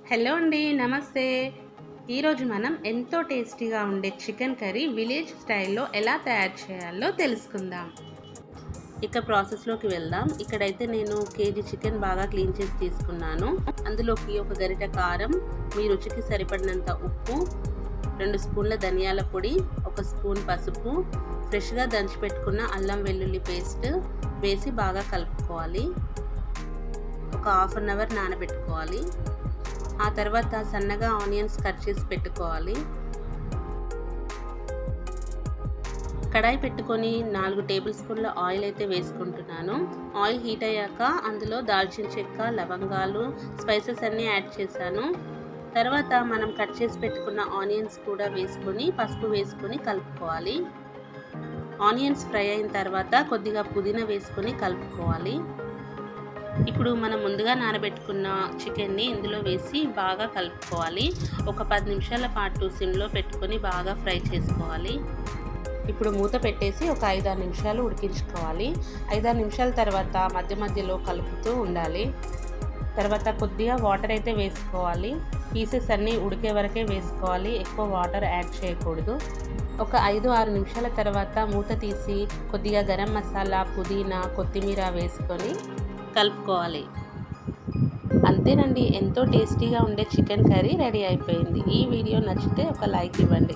Hello అండి, నమస్తే. ఈరోజు మనం ఎంతో టేస్టీగా ఉండే చికెన్ కర్రీ విలేజ్ స్టైల్లో ఎలా తయారు చేయాలో తెలుసుకుందాం. ఇక ప్రాసెస్లోకి వెళ్దాం. ఇక్కడైతే నేను కేజీ చికెన్ బాగా క్లీన్ చేసి తీసుకున్నాను. అందులోకి ఒక గరిటె కారం, మీ రుచికి సరిపడినంత ఉప్పు, 2 స్పూన్ల ధనియాల పొడి, 1 స్పూన్ పసుపు, ఫ్రెష్గా దంచి పెట్టుకున్న అల్లం వెల్లుల్లి పేస్ట్ వేసి బాగా కలుపుకోవాలి. ఒక హాఫ్ అన్ అవర్ నానబెట్టుకోవాలి. ఆ తర్వాత సన్నగా ఆనియన్స్ కట్ చేసి పెట్టుకోవాలి. కడాయి పెట్టుకొని 4 టేబుల్ స్పూన్ల ఆయిల్ అయితే వేసుకుంటున్నాను. ఆయిల్ హీట్ అయ్యాక అందులో దాల్చిన చెక్క, లవంగాలు, స్పైసెస్ అన్నీ యాడ్ చేశాను. తర్వాత మనం కట్ చేసి పెట్టుకున్న ఆనియన్స్ కూడా వేసుకొని పసుపు వేసుకొని కలుపుకోవాలి. ఆనియన్స్ ఫ్రై అయిన తర్వాత కొద్దిగా పుదీనా వేసుకొని కలుపుకోవాలి. ఇప్పుడు మనం ముందుగా నానబెట్టుకున్న చికెన్ని ఇందులో వేసి బాగా కలుపుకోవాలి. ఒక 10 నిమిషాల పాటు సిమ్లో పెట్టుకొని బాగా ఫ్రై చేసుకోవాలి. ఇప్పుడు మూత పెట్టేసి ఒక 5-6 నిమిషాలు ఉడికించుకోవాలి. 5-6 నిమిషాల తర్వాత మధ్య మధ్యలో కలుపుతూ ఉండాలి. తర్వాత కొద్దిగా వాటర్ అయితే వేసుకోవాలి. పీసెస్ అన్నీ ఉడికే వరకే వేసుకోవాలి, ఎక్కువ వాటర్ యాడ్ చేయకూడదు. ఒక 5-6 నిమిషాల తర్వాత మూత తీసి కొద్దిగా గరం మసాలా, పుదీనా, కొత్తిమీర వేసుకొని కలుపుకోవాలి. అంతేనండి, ఎంతో టేస్టీగా ఉండే చికెన్ కర్రీ రెడీ అయిపోయింది. ఈ వీడియో నచ్చితే ఒక లైక్ ఇవ్వండి.